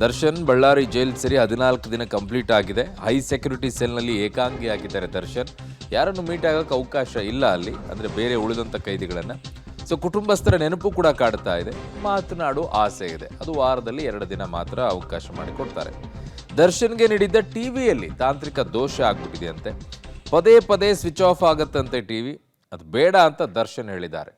Darshan Ballari jail ಸೇರಿ 14 ದಿನ complete ಆಗಿದೆ. ಹೈ ಸೆಕ್ಯೂರಿಟಿ ಸೆಲ್ನಲ್ಲಿ ಏಕಾಂಗಿ ಆಗಿದ್ದಾರೆ ದರ್ಶನ್. ಯಾರನ್ನು ಮೀಟ್ ಆಗೋಕ್ಕೆ ಅವಕಾಶ ಇಲ್ಲ ಅಲ್ಲಿ, ಅಂದರೆ ಬೇರೆ ಉಳಿದಂಥ ಕೈದಿಗಳನ್ನು. ಸೊ ಕುಟುಂಬಸ್ಥರ ನೆನಪು ಕೂಡ ಕಾಡ್ತಾ ಇದೆ. ಮಾತನಾಡೋ ಆಸೆ ಇದೆ. ಅದು ವಾರದಲ್ಲಿ 2 ದಿನ ಮಾತ್ರ ಅವಕಾಶ ಮಾಡಿಕೊಡ್ತಾರೆ. ದರ್ಶನ್ಗೆ ನೀಡಿದ್ದ ಟಿವಿಯಲ್ಲಿ ತಾಂತ್ರಿಕ ದೋಷ ಆಗ್ಬಿಟ್ಟಿದೆ ಅಂತೆ. ಪದೇ ಪದೇ ಸ್ವಿಚ್ ಆಫ್ ಆಗತ್ತಂತೆ ಟಿವಿ. ಅದು ಬೇಡ ಅಂತ ದರ್ಶನ್ ಹೇಳಿದ್ದಾರೆ.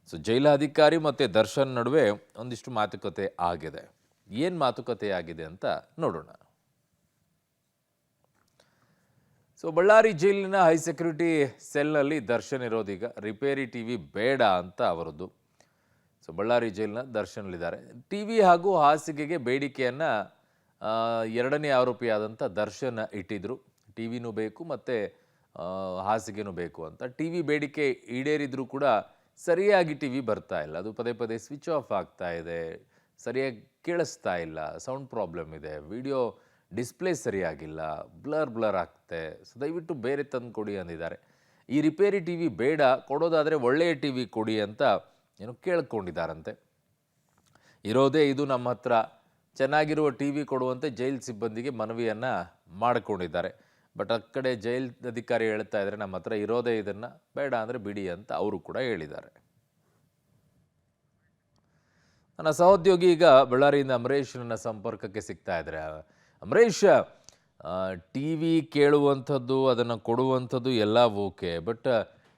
ಸೊ ಜೈಲಾಧಿಕಾರಿ ಮತ್ತು ದರ್ಶನ್ ನಡುವೆ ಒಂದಿಷ್ಟು ಮಾತುಕತೆ ಆಗಿದೆ. ಏನು ಮಾತುಕತೆ ಆಗಿದೆ ಅಂತ ನೋಡೋಣ. ಸೊ ಬಳ್ಳಾರಿ ಜೈಲಿನ ಹೈ ಸೆಕ್ಯೂರಿಟಿ ಸೆಲ್ನಲ್ಲಿ ದರ್ಶನ್ ಇರೋದೀಗ. ರಿಪೇರಿ ಟಿವಿ ಬೇಡ ಅಂತ ಅವರದ್ದು. ಸೊ ಬಳ್ಳಾರಿ ಜೈಲಿನ ದರ್ಶನ್ಲಿದ್ದಾರೆ. ಟಿವಿ ಹಾಗೂ ಹಾಸಿಗೆಗೆ ಬೇಡಿಕೆಯನ್ನು ಎರಡನೇ ಆರೋಪಿಯಾದಂಥ ದರ್ಶನ್ ಇಟ್ಟಿದ್ರು. ಟಿವಿನೂ ಬೇಕು ಮತ್ತು ಹಾಸಿಗೆನೂ ಬೇಕು ಅಂತ. ಟಿವಿ ಬೇಡಿಕೆ ಈಡೇರಿದ್ರೂ ಕೂಡ ಸರಿಯಾಗಿ ಟಿವಿ ಬರ್ತಾ ಇಲ್ಲ. ಅದು ಪದೇ ಪದೇ ಸ್ವಿಚ್ ಆಫ್ ಆಗ್ತಾ ಇದೆ, ಸರಿಯಾಗಿ ಕೇಳಿಸ್ತಾ ಇಲ್ಲ, ಸೌಂಡ್ ಪ್ರಾಬ್ಲಮ್ ಇದೆ, ವಿಡಿಯೋ ಡಿಸ್ಪ್ಲೇ ಸರಿಯಾಗಿಲ್ಲ, ಬ್ಲರ್ ಆಗ್ತೆ. ಸೊ ದಯವಿಟ್ಟು ಬೇರೆ ತಂದು ಕೊಡಿ ಅಂದಿದ್ದಾರೆ. ಈ ರಿಪೇರಿ ಟಿ ವಿ ಬೇಡ, ಕೊಡೋದಾದರೆ ಒಳ್ಳೆಯ ಟಿ ವಿ ಕೊಡಿ ಅಂತ ಏನೋ ಕೇಳ್ಕೊಂಡಿದ್ದಾರಂತೆ. ಇರೋದೇ ಇದು ನಮ್ಮ ಹತ್ರ, ಚೆನ್ನಾಗಿರುವ ಟಿ ವಿ ಕೊಡುವಂತೆ ಜೈಲ್ ಸಿಬ್ಬಂದಿಗೆ ಮನವಿಯನ್ನು ಮಾಡಿಕೊಂಡಿದ್ದಾರೆ. ಬಟ್ ಆ ಕಡೆ ಜೈಲ್ ಅಧಿಕಾರಿ ಹೇಳ್ತಾ ಇದ್ದಾರೆ, ನಮ್ಮ ಹತ್ರ ಇರೋದೇ ಇದನ್ನು, ಬೇಡ ಅಂದರೆ ಬಿಡಿ ಅಂತ ಅವರು ಕೂಡ ಹೇಳಿದ್ದಾರೆ. ನನ್ನ ಸಹೋದ್ಯೋಗಿ ಈಗ ಬಳ್ಳಾರಿಯಿಂದ ಅಮರೇಶ್ ನನ್ನ ಸಂಪರ್ಕಕ್ಕೆ ಸಿಗ್ತಾ ಇದ್ದಾರೆ. ಅಮರೇಶ್, ಟಿ ವಿ ಕೇಳುವಂಥದ್ದು, ಅದನ್ನು ಕೊಡುವಂಥದ್ದು ಎಲ್ಲ ಓಕೆ, ಬಟ್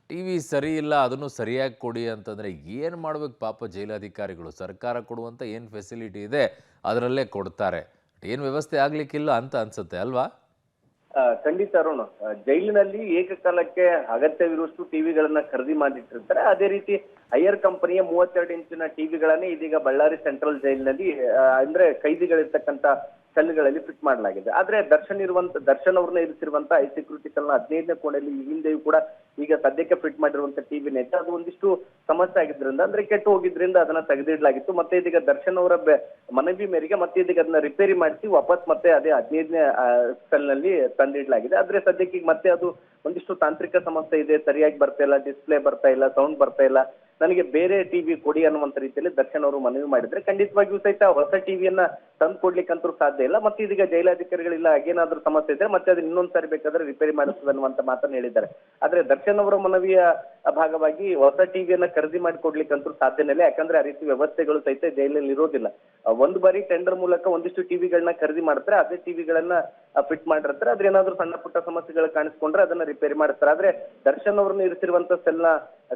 ಟಿ ವಿ ಸರಿ ಇಲ್ಲ, ಅದನ್ನು ಸರಿಯಾಗಿ ಕೊಡಿ ಅಂತಂದರೆ ಏನು ಮಾಡಬೇಕು ಪಾಪ ಜೈಲಾಧಿಕಾರಿಗಳು? ಸರ್ಕಾರ ಕೊಡುವಂಥ ಏನು ಫೆಸಿಲಿಟಿ ಇದೆ ಅದರಲ್ಲೇ ಕೊಡ್ತಾರೆ. ಏನು ವ್ಯವಸ್ಥೆ ಆಗಲಿಕ್ಕಿಲ್ಲ ಅಂತ ಅನಿಸುತ್ತೆ ಅಲ್ವಾ? ಖಂಡಿತ ಅರುಣ್, ಜೈಲಿನಲ್ಲಿ ಏಕಕಾಲಕ್ಕೆ ಅಗತ್ಯವಿರುವಷ್ಟು ಟಿವಿಗಳನ್ನ ಖರೀದಿ ಮಾಡಿಟ್ಟಿರ್ತಾರೆ. ಅದೇ ರೀತಿ ಹೈಯರ್ ಕಂಪನಿಯ 32 ಇಂಚಿನ ಟಿವಿಗಳನ್ನೇ ಇದೀಗ ಬಳ್ಳಾರಿ ಸೆಂಟ್ರಲ್ ಜೈಲಿನಲ್ಲಿ ಅಂದ್ರೆ ಕೈದಿಗಳಿರ್ತಕ್ಕಂಥ ಸೆಲ್ಗಳಲ್ಲಿ ಫಿಟ್ ಮಾಡಲಾಗಿದೆ. ಆದ್ರೆ ದರ್ಶನ್ ಅವ್ರನ್ನ ಇರಿಸಿರುವಂತ ಹೈ ಸೆಕ್ಯೂರಿಟಿ ಸೆಲ್ನ 15ನೇ ಕೋಣೆಯಲ್ಲಿ ಈ ಹಿಂದೆಯೂ ಕೂಡ ಈಗ ಸದ್ಯಕ್ಕೆ ಫಿಟ್ ಮಾಡಿರುವಂತ ಟಿವಿನೇ ಇತ್ತು. ಅದು ಒಂದಿಷ್ಟು ಸಮಸ್ಯೆ ಆಗಿದ್ರಿಂದ, ಅಂದ್ರೆ ಕೆಟ್ಟು ಹೋಗಿದ್ರಿಂದ ಅದನ್ನ ತೆಗೆದಿಡ್ಲಾಗಿತ್ತು. ಮತ್ತೆ ಇದೀಗ ದರ್ಶನ್ ಅವರ ಮನವಿ ಮೇರೆಗೆ ಮತ್ತೆ ಇದೀಗ ಅದನ್ನ ರಿಪೇರಿ ಮಾಡಿಸಿ ವಾಪಸ್ ಮತ್ತೆ ಅದೇ 15ನೇ ಸೆಲ್ನಲ್ಲಿ ತಂದಿಡ್ಲಾಗಿದೆ. ಆದ್ರೆ ಸದ್ಯಕ್ಕೆ ಈಗ ಮತ್ತೆ ಅದು ಒಂದಿಷ್ಟು ತಾಂತ್ರಿಕ ಸಮಸ್ಯೆ ಇದೆ, ಸರಿಯಾಗಿ ಬರ್ತಾ ಇಲ್ಲ, ಡಿಸ್ಪ್ಲೇ ಬರ್ತಾ ಇಲ್ಲ, ಸೌಂಡ್ ಬರ್ತಾ ಇಲ್ಲ, ನನಗೆ ಬೇರೆ ಟಿವಿ ಕೊಡಿ ಅನ್ನುವಂತ ರೀತಿಯಲ್ಲಿ ದರ್ಶನ್ ಅವರು ಮನವಿ ಮಾಡಿದ್ರೆ ಖಂಡಿತವಾಗಿಯೂ ಸಹಿತ ಹೊಸ ಟಿವಿಯನ್ನ ತಂದು ಕೊಡ್ಲಿಕ್ಕಂತೂ ಸಾಧ್ಯ ಇಲ್ಲ. ಮತ್ತೆ ಇದೀಗ ಜೈಲಾಧಿಕಾರಿಗಳಿಲ್ಲ, ಹಾಗೇನಾದ್ರೂ ಸಮಸ್ಯೆ ಇದ್ರೆ ಮತ್ತೆ ಅದನ್ನ ಇನ್ನೊಂದ್ಸರಿ ಬೇಕಾದ್ರೆ ರಿಪೇರಿ ಮಾಡಿಸ್ತದೆ ಅನ್ನುವಂತ ಮಾತನ್ನ ಹೇಳಿದ್ದಾರೆ. ಆದ್ರೆ ದರ್ಶನ್ ಅವರ ಮನವಿಯ ಭಾಗವಾಗಿ ಹೊಸ ಟಿವಿಯನ್ನ ಖರೀದಿ ಮಾಡಿ ಕೊಡ್ಲಿಕ್ಕಂತೂ ಸಾಧ್ಯನೇ ಇಲ್ಲ. ಯಾಕಂದ್ರೆ ಆ ರೀತಿ ವ್ಯವಸ್ಥೆಗಳು ಸಹಿತ ಜೈಲಲ್ಲಿ ಇರೋದಿಲ್ಲ. ಒಂದು ಬಾರಿ ಟೆಂಡರ್ ಮೂಲಕ ಒಂದಿಷ್ಟು ಟಿವಿಗಳನ್ನ ಖರೀದಿ ಮಾಡ್ತಾರೆ, ಅದೇ ಟಿವಿಗಳನ್ನ ಫಿಟ್ ಮಾಡಿರ್ತಾರೆ. ಅದ್ರ ಏನಾದ್ರೂ ಸಣ್ಣ ಪುಟ್ಟ ಸಮಸ್ಯೆಗಳು ಕಾಣಿಸ್ಕೊಂಡ್ರೆ ಅದನ್ನ ರಿಪೇರಿ ಮಾಡಿಸ್ತಾರೆ. ಆದ್ರೆ ದರ್ಶನ್ ಅವ್ರನ್ನ ಇರಿಸಿರುವಂತ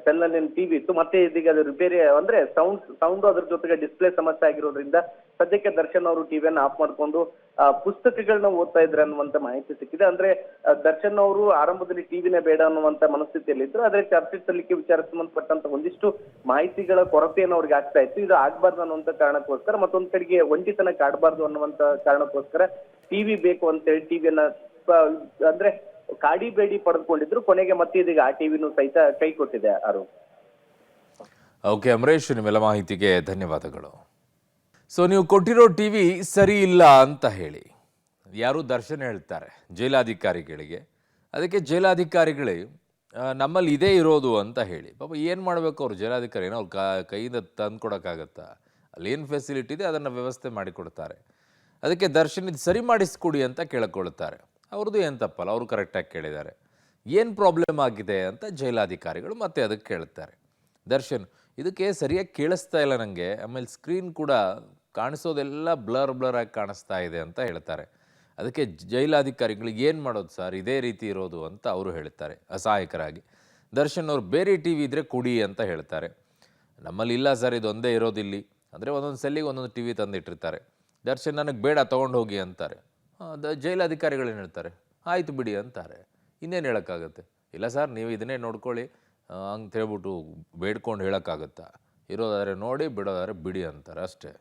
ಸೆಲ್ನಲ್ಲಿ ಟಿವಿ ಇತ್ತು, ಮತ್ತೆ ಇದೀಗ ಅದು ರಿಪೇರಿ ಅಂದ್ರೆ ಸೌಂಡ್ ಅದ್ರ ಜೊತೆಗೆ ಡಿಸ್ಪ್ಲೇ ಸಮಸ್ಯೆ ಆಗಿರೋದ್ರಿಂದ ಸದ್ಯಕ್ಕೆ ದರ್ಶನ್ ಅವರು ಟಿವಿಯನ್ನ ಆಫ್ ಮಾಡ್ಕೊಂಡು ಪುಸ್ತಕಗಳನ್ನ ಓದ್ತಾ ಇದ್ರೆ ಅನ್ನುವಂತ ಮಾಹಿತಿ ಸಿಕ್ಕಿದೆ. ಅಂದ್ರೆ ದರ್ಶನ್ ಅವರು ಆರಂಭದಲ್ಲಿ ಟಿವಿನೇ ಬೇಡ ಅನ್ನುವಂತ ಮನಸ್ಥಿತಿಯಲ್ಲಿ ಇದ್ರು. ಆದ್ರೆ ಚಾರ್ಜ್ ಸಲ್ಲಿಕೆ ವಿಚಾರ ಸಂಬಂಧಪಟ್ಟಂತ ಒಂದಿಷ್ಟು ಮಾಹಿತಿಗಳ ಕೊರತೆಯನ್ನು ಅವ್ರಿಗೆ ಆಗ್ತಾ ಇತ್ತು. ಇದು ಆಗ್ಬಾರ್ದು ಅನ್ನುವಂತ ಕಾರಣಕ್ಕೋಸ್ಕರ, ಮತ್ತೊಂದ್ ಕಡೆಗೆ ಒಂಟಿತನ ಕಾಡಬಾರ್ದು ಅನ್ನುವಂತ ಕಾರಣಕ್ಕೋಸ್ಕರ ಟಿವಿ ಬೇಕು ಅಂತ ಹೇಳಿ ಟಿವಿಯನ್ನ ಅಂದ್ರೆ ಕಾಡಿಬೇಡಿ ಪಡೆದುಕೊಂಡಿದ್ರು. ಕೊನೆಗೆ ಮತ್ತೆ ಇದೀಗ ಆ ಟಿವಿನೂ ಸಹಿತ ಕೈ ಕೊಟ್ಟಿದೆ. ಅರು ಓಕೆ ಅಮರೇಶ್, ನಿಮ್ಮೆಲ್ಲ ಮಾಹಿತಿಗೆ ಧನ್ಯವಾದಗಳು. ಸೊ ನೀವು ಕೊಟ್ಟಿರೋ ಟಿವಿ ಸರಿ ಇಲ್ಲ ಅಂತ ಹೇಳಿ ಯಾರು ದರ್ಶನ್ ಹೇಳ್ತಾರೆ ಜೈಲಾಧಿಕಾರಿಗಳಿಗೆ. ಅದಕ್ಕೆ ಜೈಲಾಧಿಕಾರಿಗಳೇ ನಮ್ಮಲ್ಲಿ ಇದೇ ಇರೋದು ಅಂತ ಹೇಳಿ ಪಾಪ ಏನು ಮಾಡಬೇಕು ಅವರು ಜೈಲಾಧಿಕಾರಿ? ಏನೋ ಅವ್ರ ಕೈಯಿಂದ ತಂದು ಕೊಡೋಕ್ಕಾಗತ್ತಾ? ಅಲ್ಲೇನು ಫೆಸಿಲಿಟಿ ಇದೆ ಅದನ್ನು ವ್ಯವಸ್ಥೆ ಮಾಡಿಕೊಡ್ತಾರೆ. ಅದಕ್ಕೆ ದರ್ಶನ್ ಇದು ಸರಿ ಮಾಡಿಸ್ಕೊಡಿ ಅಂತ ಕೇಳ್ಕೊಳ್ತಾರೆ. ಅವ್ರದ್ದು ಏನು ತಪ್ಪಲ್ಲ, ಅವರು ಕರೆಕ್ಟಾಗಿ ಕೇಳಿದ್ದಾರೆ. ಏನು ಪ್ರಾಬ್ಲಮ್ ಆಗಿದೆ ಅಂತ ಜೈಲಾಧಿಕಾರಿಗಳು ಮತ್ತೆ ಅದಕ್ಕೆ ಕೇಳ್ತಾರೆ. ದರ್ಶನ್ ಇದಕ್ಕೆ ಸರಿಯಾಗಿ ಕೇಳಿಸ್ತಾ ಇಲ್ಲ ನನಗೆ, ಆಮೇಲೆ ಸ್ಕ್ರೀನ್ ಕೂಡ ಕಾಣಿಸೋದೆಲ್ಲ ಬ್ಲರ್ ಆಗಿ ಕಾಣಿಸ್ತಾ ಇದೆ ಅಂತ ಹೇಳ್ತಾರೆ. ಅದಕ್ಕೆ ಜೈಲಾಧಿಕಾರಿಗಳಿಗೆ ಏನು ಮಾಡೋದು ಸರ್, ಇದೇ ರೀತಿ ಇರೋದು ಅಂತ ಅವರು ಹೇಳ್ತಾರೆ ಅಸಹಾಯಕರಾಗಿ. ದರ್ಶನ್ ಅವರು ಬೇರೆ ಟಿ ವಿ ಇದ್ದರೆ ಕೊಡಿ ಅಂತ ಹೇಳ್ತಾರೆ. ನಮ್ಮಲ್ಲಿ ಇಲ್ಲ ಸರ್, ಇದೊಂದೇ ಇರೋದಿಲ್ಲಿ ಅಂದರೆ ಒಂದೊಂದು ಸೆಲ್ಲಿಗೆ ಒಂದೊಂದು ಟಿ ವಿ ತಂದಿಟ್ಟಿರ್ತಾರೆ. ದರ್ಶನ್ ನನಗೆ ಬೇಡ, ತೊಗೊಂಡು ಹೋಗಿ ಅಂತಾರೆ. ಜೈಲಾಧಿಕಾರಿಗಳೇನು ಹೇಳ್ತಾರೆ, ಆಯಿತು ಬಿಡಿ ಅಂತಾರೆ. ಇನ್ನೇನು ಹೇಳೋಕ್ಕಾಗತ್ತೆ? ಇಲ್ಲ ಸರ್ ನೀವು ಇದನ್ನೇ ನೋಡ್ಕೊಳ್ಳಿ ಹಂಗೆ ಹೇಳ್ಬಿಟ್ಟು ಬೇಡ್ಕೊಂಡು ಹೇಳೋಕ್ಕಾಗತ್ತಾ? ಇರೋದಾದರೆ ನೋಡಿ, ಬಿಡೋದಾದರೆ ಬಿಡಿ ಅಂತಾರೆ ಅಷ್ಟೇ.